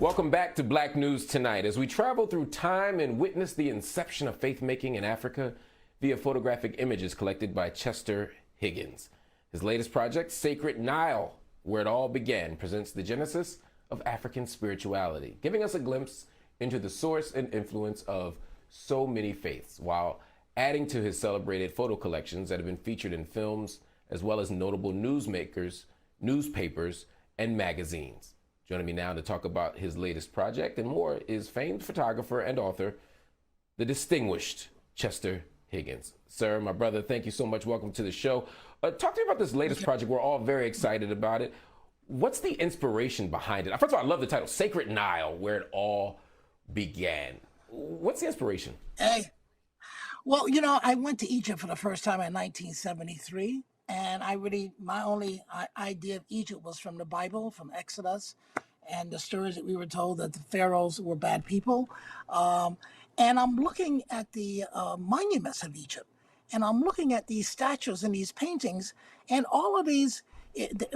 Welcome back to Black News Tonight as we travel through time and witness the inception of faith-making in Africa via photographic images collected by Chester Higgins. His latest project, Sacred Nile, Where It All Began, presents the genesis of African spirituality, giving us a glimpse into the source and influence of so many faiths, while adding to his celebrated photo collections that have been featured in films, as well as notable newspapers, and magazines. Joining me now to talk about his latest project and more is famed photographer and author, the distinguished Chester Higgins. Sir, my brother, thank you so much. Welcome to the show. Talk to me about this latest project. We're all very excited about it. What's the inspiration behind it? First of all, I love the title, Sacred Nile, Where It All Began. What's the inspiration? Well, I went to Egypt for the first time in 1973. And my only idea of Egypt was from the Bible, from Exodus, and the stories that we were told that the pharaohs were bad people. And I'm looking at the monuments of Egypt, and I'm looking at these statues and these paintings, and all of these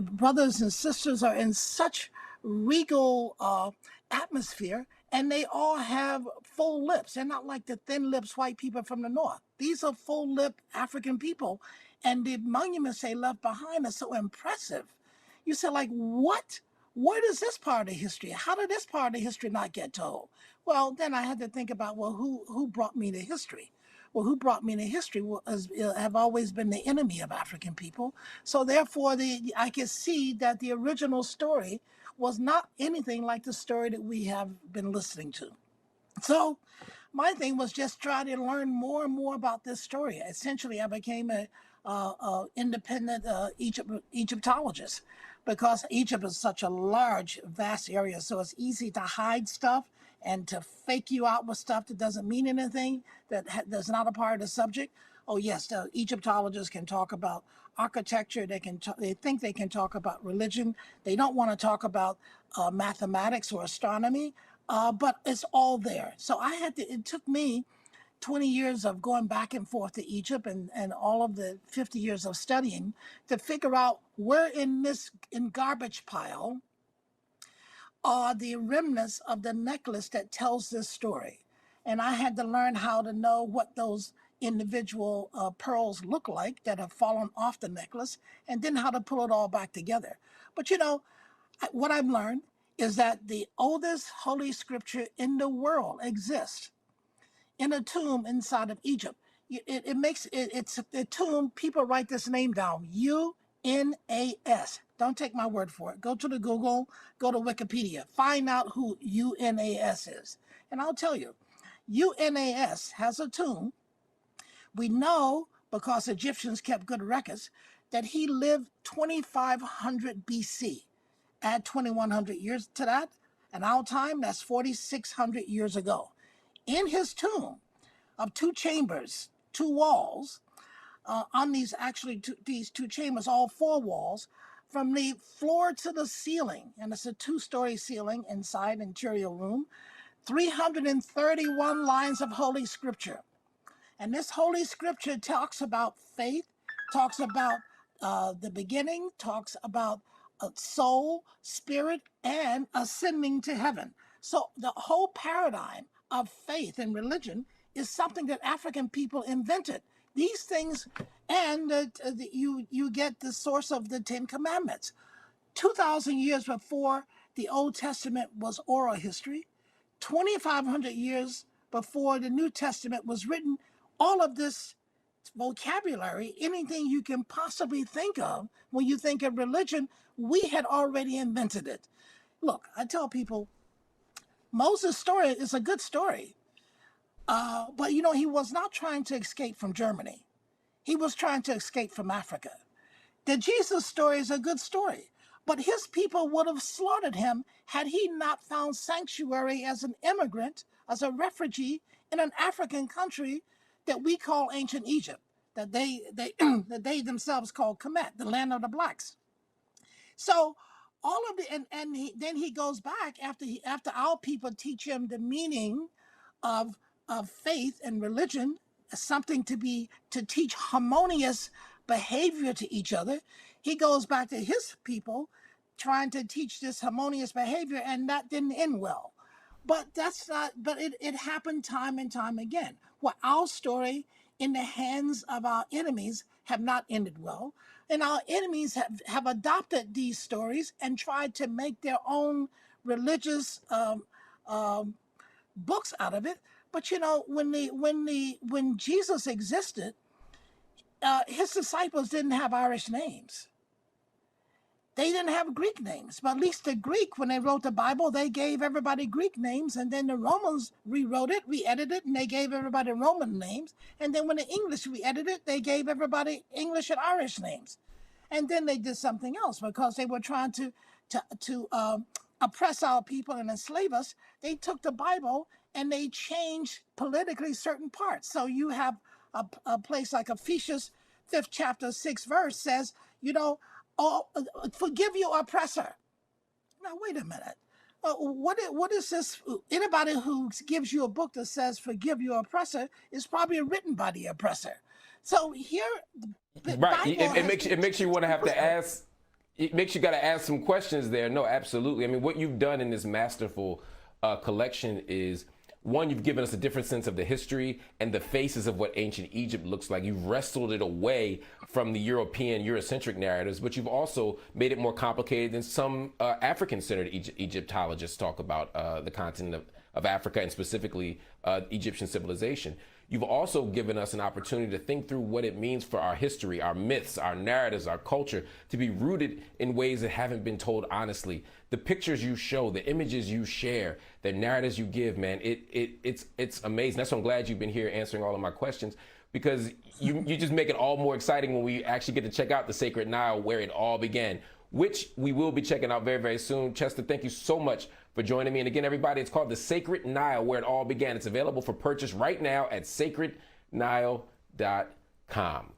brothers and sisters are in such regal atmosphere, and they all have full lips. They're not like the thin lips white people from the north. These are full lip African people. And the monuments they left behind are so impressive. You say, like, what? What is this part of history? How did this part of history not get told? Well, then I had to think about, well, who brought me to history? Well, who brought me to history have always been the enemy of African people. So therefore, I could see that the original story was not anything like the story that we have been listening to. So my thing was just try to learn more and more about this story. Essentially, I became a independent Egyptologist, because Egypt is such a large, vast area. So it's easy to hide stuff and to fake you out with stuff that doesn't mean anything, that's not a part of the subject. Oh yes, the Egyptologists can talk about architecture. They think they can talk about religion. They don't want to talk about mathematics or astronomy, but it's all there. So it took me 20 years of going back and forth to Egypt and all of the 50 years of studying to figure out where in garbage pile are the remnants of the necklace that tells this story. And I had to learn how to know what those individual pearls look like that have fallen off the necklace, and then how to pull it all back together. But what I've learned is that the oldest holy scripture in the world exists in a tomb inside of Egypt. It's a tomb. People write this name down, UNAS. Don't take my word for it. Go to the Google, go to Wikipedia, find out who UNAS is. And I'll tell you, UNAS has a tomb. We know, because Egyptians kept good records, that he lived 2500 BC. Add 2100 years to that, and our time, that's 4600 years ago. In his tomb of two chambers, two walls, on these two chambers, all four walls, from the floor to the ceiling, and it's a two-story ceiling inside interior room, 331 lines of Holy Scripture. And this Holy Scripture talks about faith, talks about the beginning, talks about soul, spirit, and ascending to heaven. So the whole paradigm of faith and religion is something that African people invented. These things, and you get the source of the Ten Commandments. 2,000 years before the Old Testament was oral history, 2,500 years before the New Testament was written, all of this vocabulary, anything you can possibly think of when you think of religion, we had already invented it. Look, I tell people, Moses' story is a good story, but he was not trying to escape from Germany. He was trying to escape from Africa. The Jesus story is a good story, but his people would have slaughtered him had he not found sanctuary as an immigrant, as a refugee in an African country that we call ancient Egypt, that they themselves call Kemet, the land of the blacks. So all of the then he goes back after our people teach him the meaning of faith and religion, something to teach harmonious behavior to each other. He goes back to his people trying to teach this harmonious behavior, and that didn't end well. But that's not, but it happened time and time again. Well, our story in the hands of our enemies have not ended well. And our enemies have adopted these stories and tried to make their own religious books out of it. But you know, when Jesus existed, his disciples didn't have Irish names. They didn't have Greek names, but at least the Greek, when they wrote the Bible, they gave everybody Greek names, and then the Romans rewrote it, re-edited it, and they gave everybody Roman names. And then when the English re-edited it, they gave everybody English and Irish names. And then they did something else because they were trying to oppress our people and enslave us. They took the Bible and they changed politically certain parts. So you have a place like Ephesians 5th chapter 6th verse says, you know, oh, forgive your oppressor. Now, wait a minute. What is this? Anybody who gives you a book that says forgive your oppressor is probably written by the oppressor. So here, right, it makes you want to have to ask. It makes you got to ask some questions there. No, absolutely. I mean, what you've done in this masterful collection is, one, you've given us a different sense of the history and the faces of what ancient Egypt looks like. You've wrestled it away from the European, Eurocentric narratives, but you've also made it more complicated than some African-centered Egyptologists talk about the continent of Africa, and specifically Egyptian civilization. You've also given us an opportunity to think through what it means for our history, our myths, our narratives, our culture to be rooted in ways that haven't been told honestly. The pictures you show, the images you share, the narratives you give, man, it's amazing. That's why I'm glad you've been here answering all of my questions, because you just make it all more exciting when we actually get to check out the Sacred Nile, where it all began, which we will be checking out very, very soon. Chester, thank you so much for joining me. And again, everybody, it's called the Sacred Nile, where it all began. It's available for purchase right now at sacrednile.com.